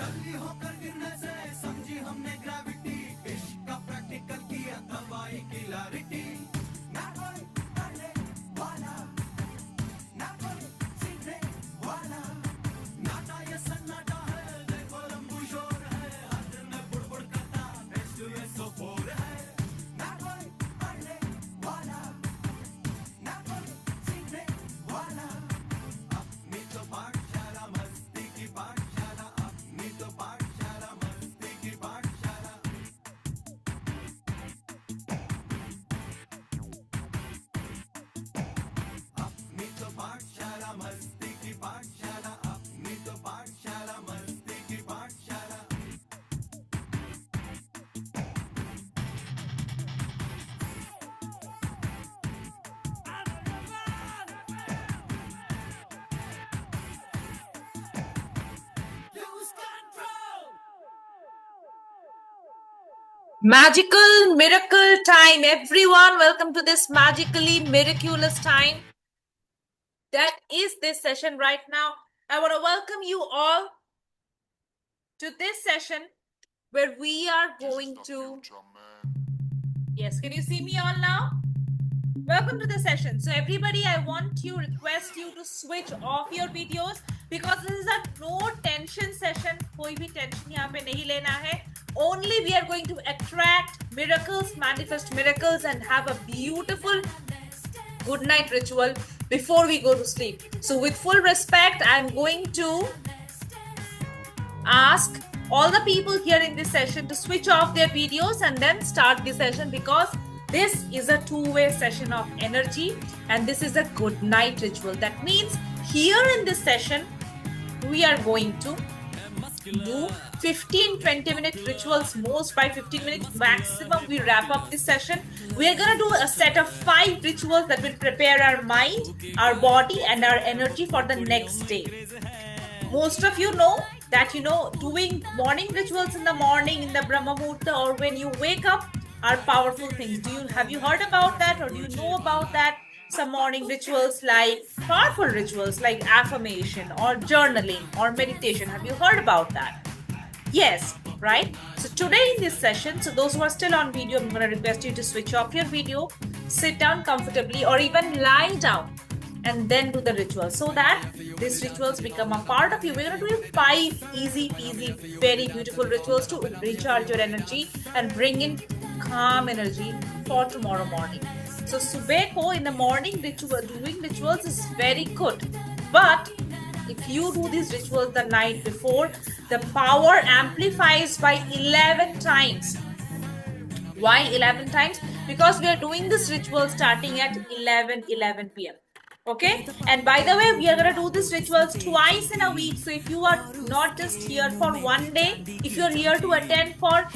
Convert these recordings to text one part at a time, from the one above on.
जल्दी होकर गिरने से समझी हमने ग्रेविटी, इश्क का प्रैक्टिकल किया दवाई की क्लैरिटी। ना कोई करने वाला, ना कोई सीखने वाला, नाटा ये सन्नाटा है, देखो लंबू शोर है, हर दिन में बुड़बुड़ करता, नेक्स्ट टू ये सो फोर है। ना कोई करने वाला, ना कोई सीखने वाला, अपनी तो पाठशाला मस्ती की पाठशाला, अपनी तो पाठशाला मस्ती की पाठशाला। अपनी तो पाठशाला मस्ती की पाठशाला, अपनी तो पाठशाला मस्ती की पाठशाला। Lose control. Magical miracle time, everyone. Welcome to this magically miraculous time. That is this session right now. I want to welcome you all to this session where we are going to. Yes, can you see me all now? Welcome to the session. So everybody, I request you to switch off your videos because this is a no tension session. कोई भी tension यहाँ पे नहीं लेना है. Only we are going to attract miracles, manifest miracles, and have a beautiful good night ritual before we go to sleep. So with full respect, I'm going to ask all the people here in this session to switch off their videos and then start the session because this is a two-way session of energy and this is a good night ritual. That means here in this session, we are going to do 15-20 minute rituals, most by 15 minutes maximum. We wrap up this session. We are going to do a set of 5 rituals that will prepare our mind, our body and our energy for the next day. Most of you know that doing morning rituals in the morning in the Brahma Muhurta or when you wake up are powerful things. Have you heard about that or do you know about that? Some morning rituals like powerful rituals like affirmation or journaling or meditation. Have you heard about that? Yes, right? So today in this session, so those who are still on video, I'm going to request you to switch off your video, sit down comfortably or even lie down and then do the ritual so that these rituals become a part of you. We're going to do 5 easy peasy, very beautiful rituals to recharge your energy and bring in calm energy for tomorrow morning. So subah ko in the morning doing rituals is very good. But if you do these rituals the night before, the power amplifies by 11 times. Why 11 times? Because we are doing this ritual starting at 11 p.m. Okay, and by the way, we are going to do this rituals twice in a week. So if you are not just here for one day, if you're here to attend for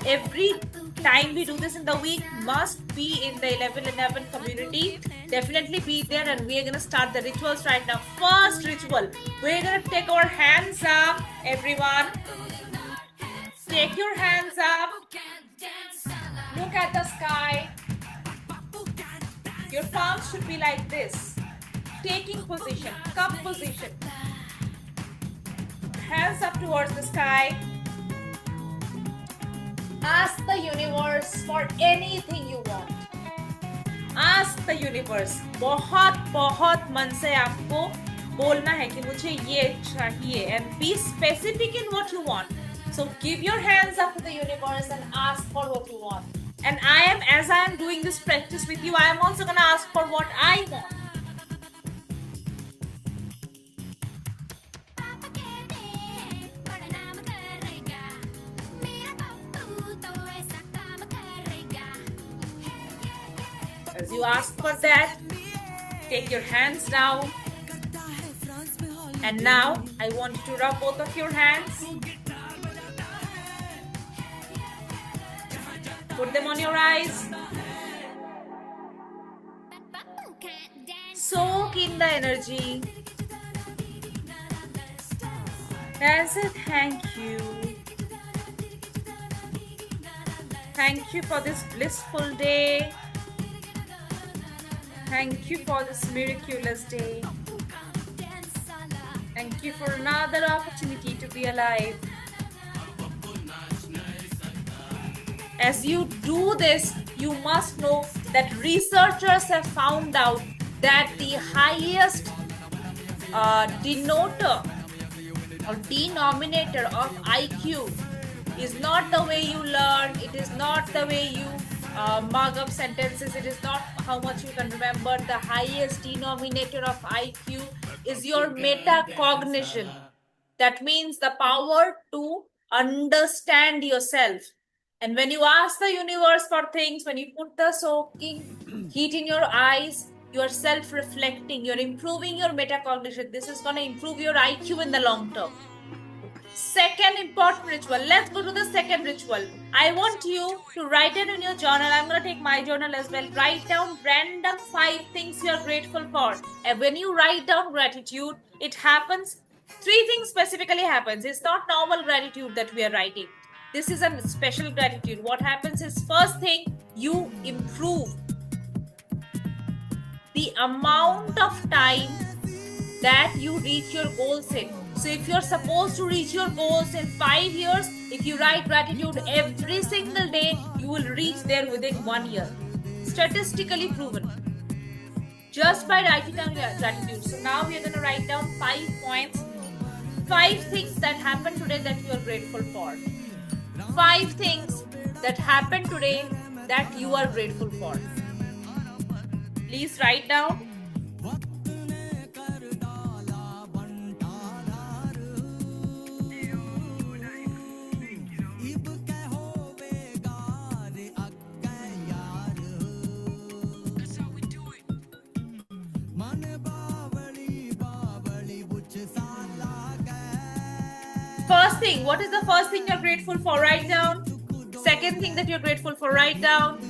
every time we do this in the week, must be in the 11/11 community. Definitely be there, and we are going to start the rituals right now. First ritual, we're going to take our hands up, everyone. Take your hands up. Look at the sky. Your palms should be like this. Taking position, cup position. Hands up towards the sky. Ask the universe for anything you want. Ask the universe. बहुत मन से आपको बोलना है कि मुझे ये चाहिए and be specific in what you want. So give your hands up to the universe and ask for what you want. And as I am doing this practice with you, I am also going to ask for what I want. As you ask for that, take your hands down. And now, I want you to rub both of your hands. Put them on your eyes. Soak in the energy. As a thank you, Thank you for this blissful day. Thank you for this miraculous day. Thank you for another opportunity to be alive. As you do this, you must know that researchers have found out that the highest denoter or denominator of IQ is not the way you learn, it is not the way you mug up sentences, it is not how much you can remember. The highest denominator of IQ is your metacognition. That means the power to understand yourself. And when you ask the universe for things, when you put the soaking heat in your eyes, you are self reflecting, you're improving your metacognition. This is going to improve your IQ in the long term. Second important ritual. Let's go to the second ritual. I want you to write it in your journal. I'm going to take my journal as well. Write down random 5 things you're grateful for. And when you write down gratitude, it happens. 3 things specifically happens. It's not normal gratitude that we are writing. This is a special gratitude. What happens is, first thing, you improve the amount of time that you reach your goals in. So if you're supposed to reach your goals in 5 years, if you write gratitude every single day, you will reach there within 1 year. Statistically proven. Just by writing down gratitude. So now we are going to write down 5 points. 5 things that happened today that you are grateful for. 5 things that happened today that you are grateful for. Please write down. First thing, what is the first thing you're grateful for? Write down. Second thing that you're grateful for, write down.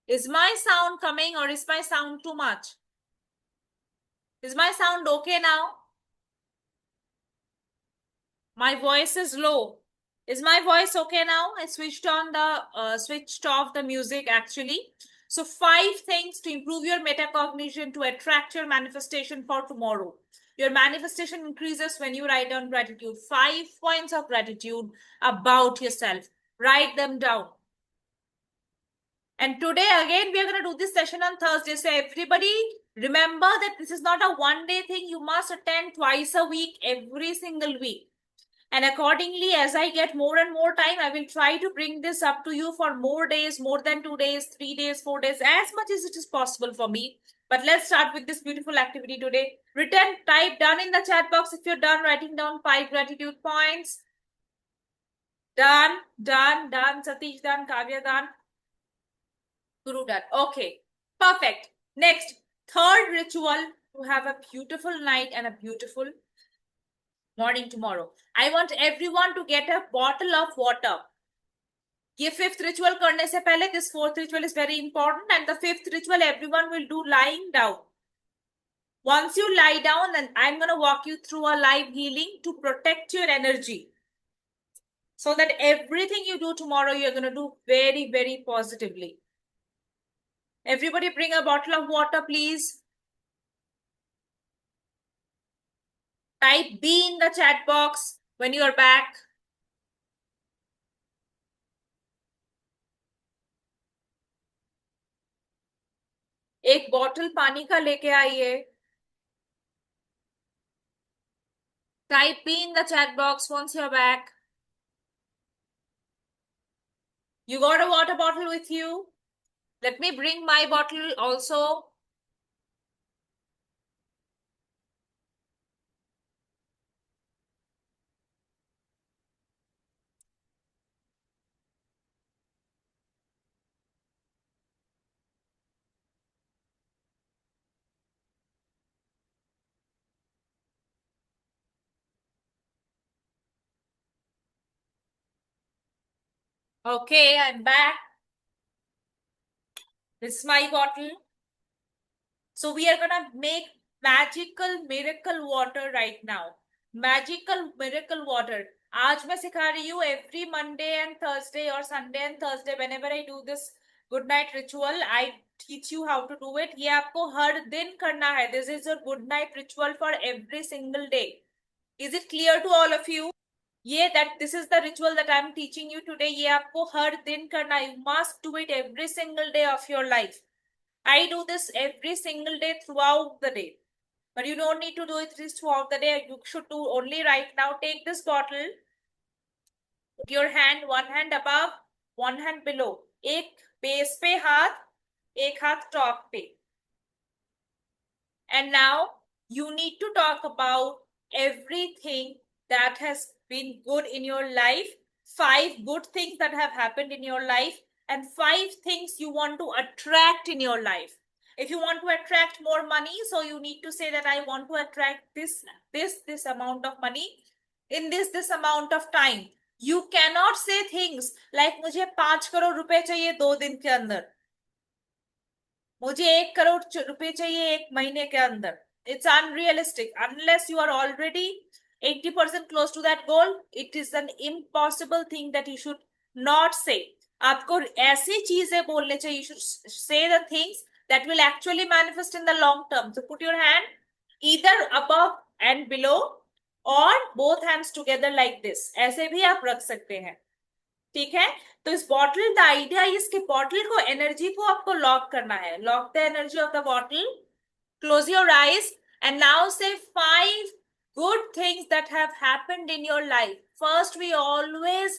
Is my sound coming or is my sound too much? Is my sound okay now? My voice is low. Is my voice okay now? I switched off the music actually. So 5 things to improve your metacognition to attract your manifestation for tomorrow. Your manifestation increases when you write down gratitude. 5 points of gratitude about yourself. Write them down. And today again, we are going to do this session on Thursday. So everybody remember that this is not a one-day thing. You must attend twice a week, every single week. And accordingly, as I get more and more time, I will try to bring this up to you for more days, more than 2 days, 3 days, 4 days, as much as it is possible for me. But let's start with this beautiful activity today. Written, type done in the chat box if you're done writing down 5 gratitude points. Done, done, done. Satish done, Kavya done. Guru done. Okay, perfect. Next, third ritual to have a beautiful night and a beautiful morning tomorrow. I want everyone to get a bottle of water. ये fifth ritual करने से पहले, this fourth ritual is very important, and the fifth ritual everyone will do lying down. Once you lie down, then I'm going to walk you through a live healing to protect your energy. So that everything you do tomorrow, you're going to do very, very positively. Everybody bring a bottle of water, please. Type B in the chat box when you are back. एक bottle पानी का लेके आइए. Type B in the chat box once you're back. You got a water bottle with you? Let me bring my bottle also. Okay, I'm back. This is my bottle. So we are gonna make magical miracle water right now, magical miracle water. आज मैं सिखा रही हूँ every Monday and Thursday और Sunday and Thursday whenever I do this good night ritual I teach you how to do it. ये आपको हर दिन करना है। This is your good night ritual for every single day. Is it clear to all of you? ये that this is the ritual that I am teaching you today. ये आपको हर दिन करना है। You must do it every single day of your life. I do this every single day throughout the day. But you don't need to do it this throughout the day. You should do only right now. Take this bottle, put your hand, one hand above, one hand below. एक base पे हाथ, एक हाथ top पे. And now you need to talk about everything that has been good in your life, 5 good things that have happened in your life, and 5 things you want to attract in your life. If you want to attract more money, so you need to say that I want to attract this amount of money in this amount of time. You cannot say things like मुझे 5 करोड़ रुपए चाहिए 2 दिन के अंदर, मुझे 1 करोड़ रुपए चाहिए 1 महीने के अंदर. It's unrealistic. Unless you are already 80% close to that goal, it is an impossible thing that you should not say. आपको ऐसी चीजें बोलने चाहिए. You should say the things that will actually manifest in the long term. So put your hand either above and below or both hands together like this. ऐसे भी आप रख सकते हैं. ठीक है. तो इस बॉटल, द आइडिया इसके बॉटल को, एनर्जी को आपको लॉक करना है. Lock the energy of the bottle. Close your eyes and now से 5 good things that have happened in your life. First, we always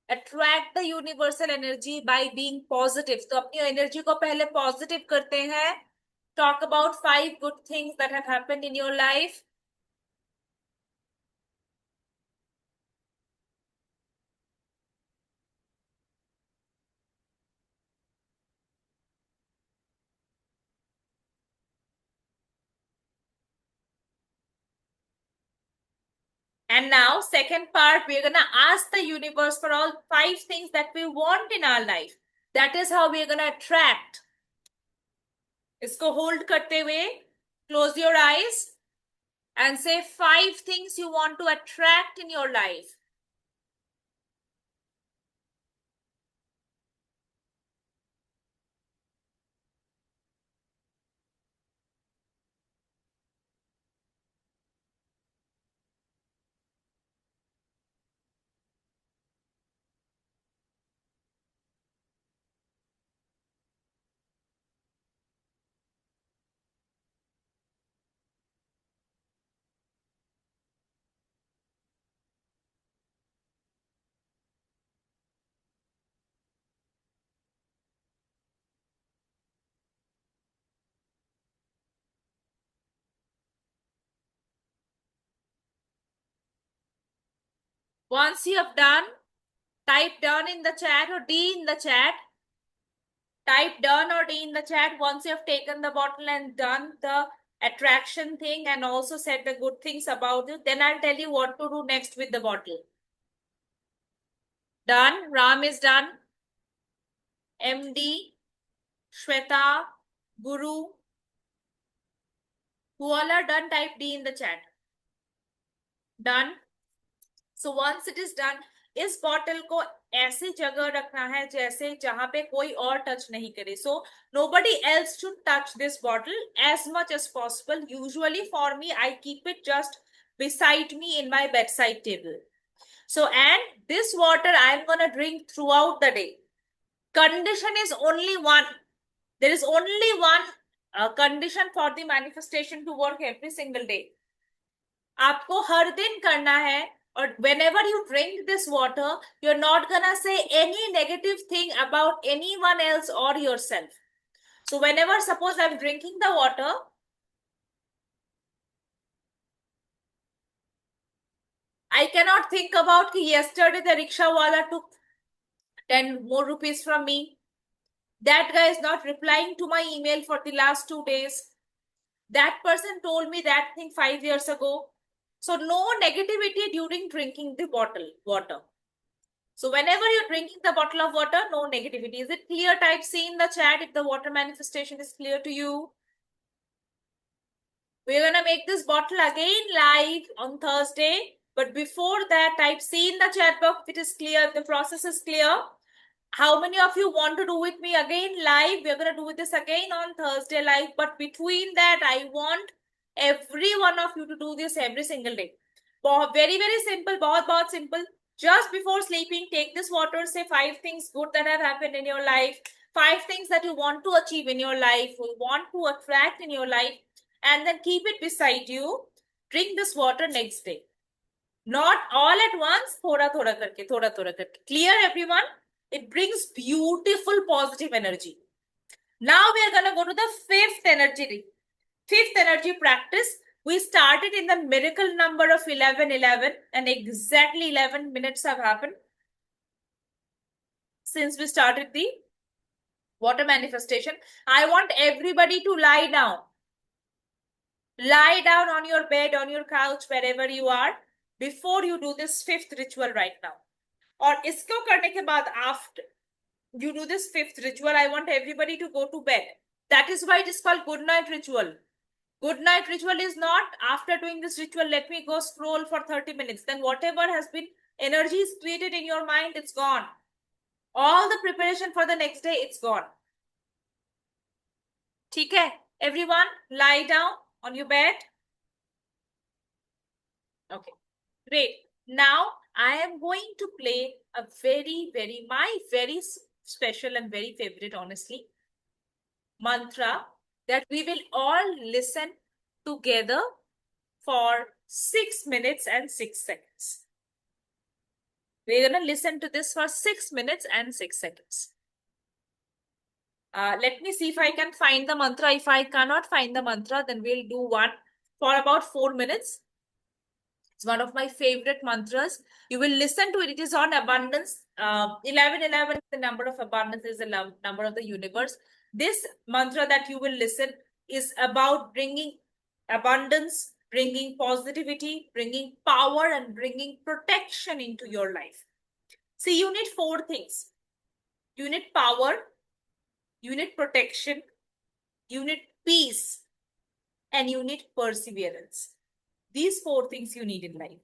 attract the universal energy by being positive. तो अपनी energy को पहले positive करते हैं. Talk about 5 good things that have happened in your life. And now, second part, we're going to ask the universe for all 5 things that we want in our life. That is how we're going to attract. इसको hold करते हुए, close your eyes and say 5 things you want to attract in your life. Once you have done, type done in the chat or D in the chat. Type done or D in the chat once you have taken the bottle and done the attraction thing and also said the good things about it. Then I'll tell you what to do next with the bottle. Done. Ram is done. MD, Shweta, Guru, who all are done, type D in the chat. Done. So once it is done, इस bottle को ऐसी जगह रखना है जैसे जहां पे कोई और टच नहीं करे. So nobody else should touch this bottle as much as possible. Usually for me, I keep it just beside me in my bedside table. So, and this water I'm gonna drink throughout the day. Condition is only one. There is only one condition for the manifestation to work every single day. आपको हर दिन करना है. Or whenever you drink this water, you're not gonna say any negative thing about anyone else or yourself. So whenever, suppose I'm drinking the water, I cannot think about कि yesterday the rickshaw wala took 10 more rupees from me. That guy is not replying to my email for the last 2 days. That person told me that thing 5 years ago. So no negativity during drinking the bottle water. So whenever you're drinking the bottle of water, no negativity. Is it clear? Type C in the chat if the water manifestation is clear to you. We're gonna make this bottle again live on Thursday. But before that, type C in the chat box if it is clear, if the process is clear. How many of you want to do with me again live? We're gonna do this again on Thursday live. But between that, I want every one of you to do this every single day. Very, very simple. बहुत simple. Just before sleeping, take this water. Say 5 things good that have happened in your life. 5 things that you want to achieve in your life, you want to attract in your life, and then keep it beside you. Drink this water next day. Not all at once, thoda thoda karke, thoda thoda karke. Clear, everyone? It brings beautiful positive energy. Now we are going to go to the fifth energy practice. We started in the miracle number of 11:11, and exactly 11 minutes have happened since we started the water manifestation. I want everybody to lie down. Lie down on your bed, on your couch, wherever you are, before you do this fifth ritual right now. और इसको करने के बाद after you do this fifth ritual, I want everybody to go to bed. That is why it is called good night ritual. Good night ritual is not after doing this ritual, let me go scroll for 30 minutes. Then whatever has been energy is created in your mind, it's gone. All the preparation for the next day, it's gone. ठीक है? Everyone, lie down on your bed. Okay, great. Now I am going to play a my very special and very favorite, honestly, mantra that we will all listen together for 6 minutes and 6 seconds. We're going to listen to this for 6 minutes and 6 seconds. Let me see if I can find the mantra. If I cannot find the mantra, then we'll do one for about 4 minutes. It's one of my favorite mantras. You will listen to it. It is on abundance. 1111 is the number of abundance, is the number of the universe. This mantra that you will listen is about bringing abundance, bringing positivity, bringing power, and bringing protection into your life. See, you need 4 things. You need power, you need protection, you need peace, and you need perseverance. These 4 things you need in life.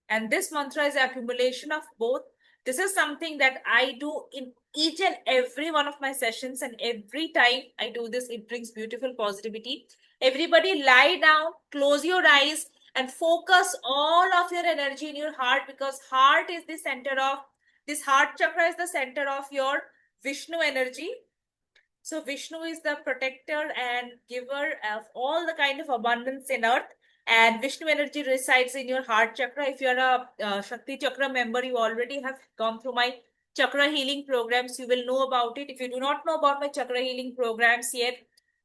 And this mantra is accumulation of both. This is something that I do in each and every one of my sessions, and every time I do this, it brings beautiful positivity. Everybody lie down, close your eyes, and focus all of your energy in your heart, because heart is the center of, this heart chakra is the center of your Vishnu energy. So Vishnu is the protector and giver of all the kind of abundance in earth. And Vishnu energy resides in your heart chakra. If you're a Shakti Chakra member, you already have gone through my chakra healing programs. You will know about it. If you do not know about my chakra healing programs yet,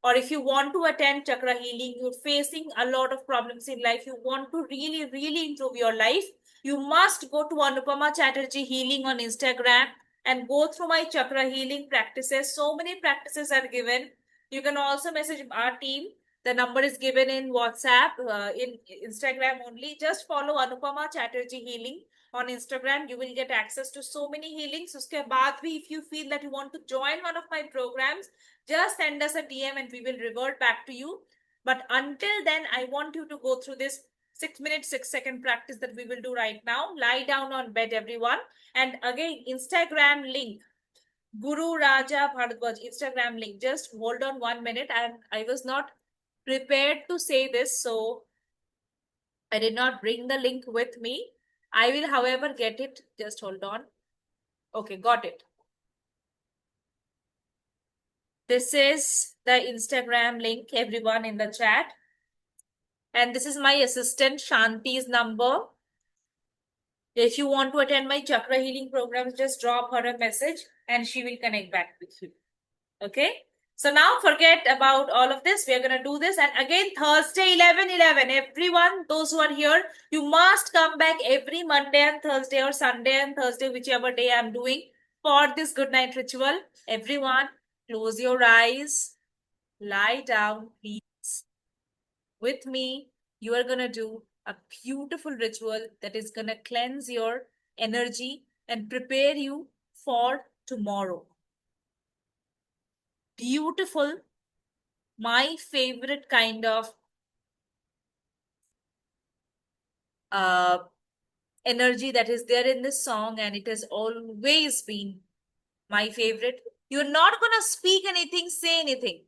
or if you want to attend chakra healing, you're facing a lot of problems in life, you want to really, really improve your life, you must go to Anupama Chatterjee Healing on Instagram and go through my chakra healing practices. So many practices are given. You can also message our team. The number is given in WhatsApp, in Instagram only. Just follow Anupama Chatterjee Healing on Instagram. You will get access to so many healings. Uske baad bhi, if you feel that you want to join one of my programs, just send us a DM and we will revert back to you. But until then, I want you to go through this 6 minute, 6 second practice that we will do right now. Lie down on bed, everyone. And again, Instagram link, Guru Raja Bharadwaj, Instagram link. Just hold on 1 minute. And I was not prepared to say this, so I did not bring the link with me. I will, however, get it. Just hold on. Okay, got it. This is the Instagram link, everyone in the chat. And this is my assistant Shanti's number. If you want to attend my chakra healing programs, just drop her a message and she will connect back with you. Okay? So now forget about all of this. We are going to do this. And again, Thursday, 11:11. Everyone, those who are here, you must come back every Monday and Thursday, or Sunday and Thursday, whichever day I'm doing, for this good night ritual. Everyone, close your eyes. Lie down, please. With me, you are going to do a beautiful ritual that is going to cleanse your energy and prepare you for tomorrow. Beautiful, my favorite kind of uh, energy that is there in this song, and it has always been my favorite. You're not gonna speak anything, say anything.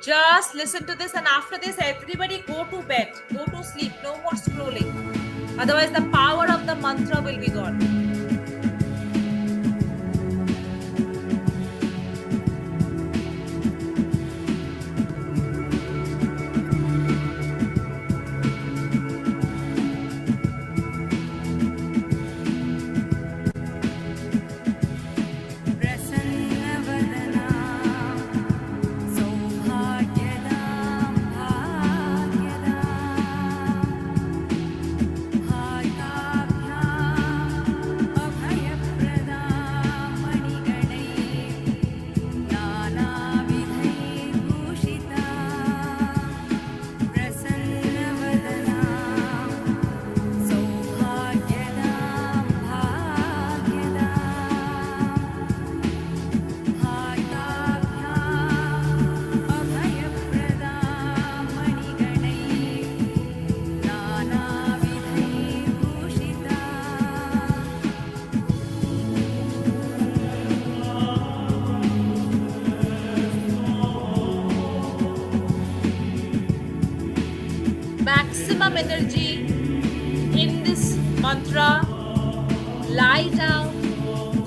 Just listen to this, and after this, everybody go to bed, go to sleep, no more scrolling. Otherwise, the power of the mantra will be gone. प्रसन्नवदना सौभाग्यदा भाग्यदा भागाभ्याम् अभयप्रदा मणिगणैः नानाविधैर्भूषिता प्रसन्नवदना सौभाग्यदा भाग्यदा भागाभ्याम् अभयप्रदा मणिगणैः नानाविधैर्भूषिता Maximum energy in this mantra. Lie down,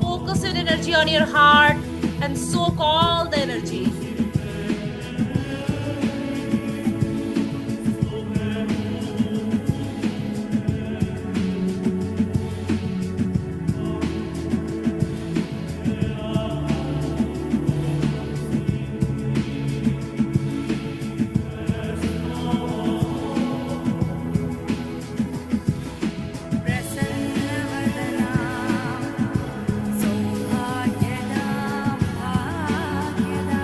focus your energy on your heart, and soak all the energy. प्रसन्नवदना सौभाग्यदा भाग्यदा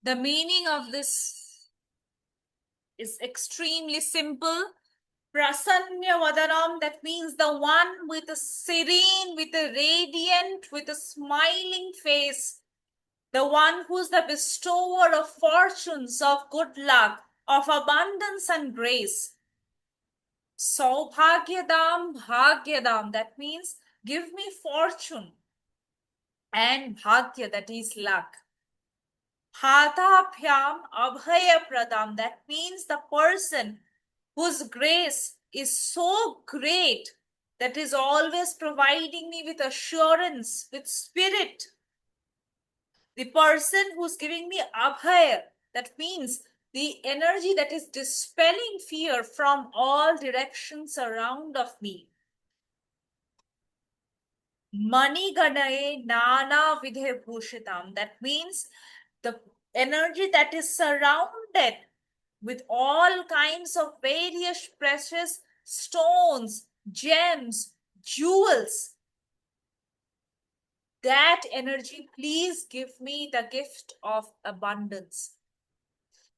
The meaning of this is extremely simple. Prasanya Vadanam, that means the one with a serene, with a radiant, with a smiling face. The one who's the bestower of fortunes, of good luck, of abundance and grace. Saubhagyadam Bhagyadam, that means give me fortune. And Bhagya, that is luck. Hataphyam Abhaya Pradam, that means the person whose grace is so great that is always providing me with assurance, with spirit. The person who's giving me abhaya, that means the energy that is dispelling fear from all directions around of me. Mani Ganaye Nana Vidhe Bhushitam, that means the energy that is surrounded with all kinds of various precious stones, gems, jewels. That energy, please give me the gift of abundance.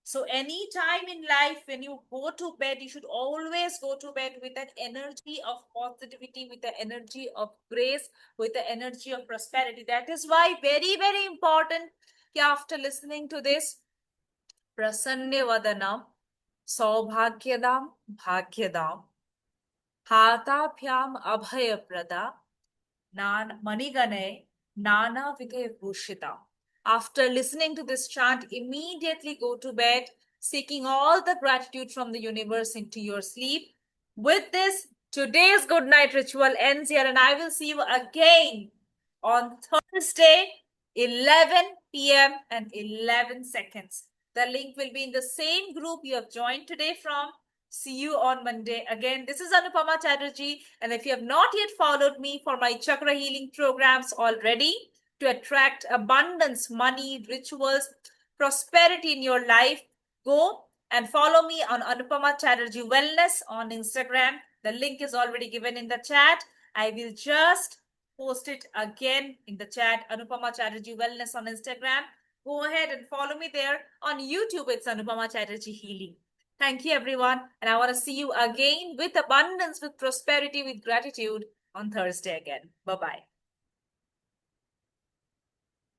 So any time in life when you go to bed, you should always go to bed with that energy of positivity, with the energy of grace, with the energy of prosperity. That is why very, very important after listening to this, Prasanne Vadanam, Saubhagyadam, Bhagyadam, Hataphyam Abhayaprada, Manigane, Nana Vidhe Bhushita. After listening to this chant, immediately go to bed, seeking all the gratitude from the universe into your sleep. With this, today's good night ritual ends here, and I will see you again on Thursday, 11 p.m. and 11 seconds. The link will be in the same group you have joined today from. See you on Monday. Again, this is Anupama Chatterjee. And if you have not yet followed me for my chakra healing programs already to attract abundance, money, rituals, prosperity in your life, go and follow me on Anupama Chatterjee Wellness on Instagram. The link is already given in the chat. I will just post it again in the chat. Anupama Chatterjee Wellness on Instagram. Go ahead and follow me there. On YouTube, it's Anupama Chatterjee Healing. Thank you, everyone. And I want to see you again with abundance, with prosperity, with gratitude on Thursday again. Bye-bye.